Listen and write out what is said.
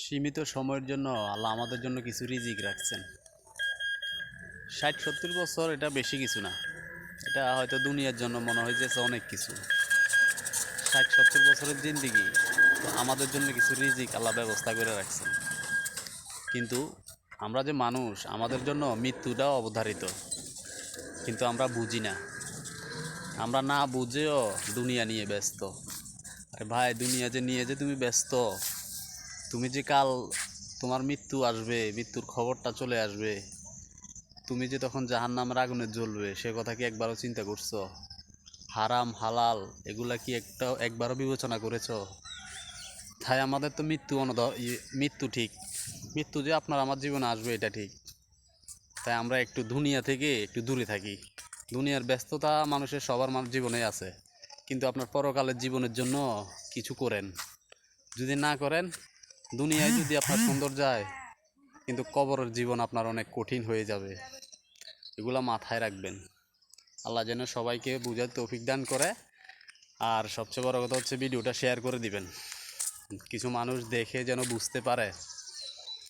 সীমিত সময়ের জন্য আল্লাহ আমাদের জন্য কিছু রিজিক রাখছেন। 60-70 বছর এটা বেশি কিছু না। এটা হয়তো দুনিয়ার জন্য মনে হয় যে অনেক কিছু। 60-70 বছরের জিন্দিগি, তো আমাদের জন্য কিছু রিজিক আল্লাহ ব্যবস্থা করে রাখছেন। কিন্তু আমরা যে মানুষ, আমাদের জন্য মৃত্যুটাও অবধারিত, কিন্তু আমরা বুঝি না। আমরা না বুঝেও দুনিয়া নিয়ে ব্যস্ত। আরে ভাই, দুনিয়া যে নিয়ে যে তুমি ব্যস্ত, তুমি যে কাল তোমার মৃত্যু আসবে, মৃত্যুর খবরটা চলে আসবে, তুমি যে তখন জাহান্নামের আগুনে জ্বলবে, সে কথা কি একবারও চিন্তা করছো? হারাম হালাল এগুলা কি একবারও বিবেচনা করেছো? তাই আমাদের তো মৃত্যু ঠিক, মৃত্যু যে আপনার আমার জীবনে আসবে এটা ঠিক। তাই আমরা একটু দুনিয়া থেকে একটু দূরে থাকি। দুনিয়ার ব্যস্ততা মানুষের সবার জীবনে আছে, কিন্তু আপনার পরকালের জীবনের জন্য কিছু করেন। যদি না করেন, দুনিয়ায় যদি আপনার সুন্দর যায়, কিন্তু কবরের জীবন আপনার অনেক কঠিন হয়ে যাবে। এগুলা মাথায় রাখবেন। আল্লাহ যেন সবাইকে বুঝার তৌফিক দান করে। আর সবচেয়ে বড় কথা হচ্ছে ভিডিওটা শেয়ার করে দিবেন, কিছু মানুষ দেখে যেন বুঝতে পারে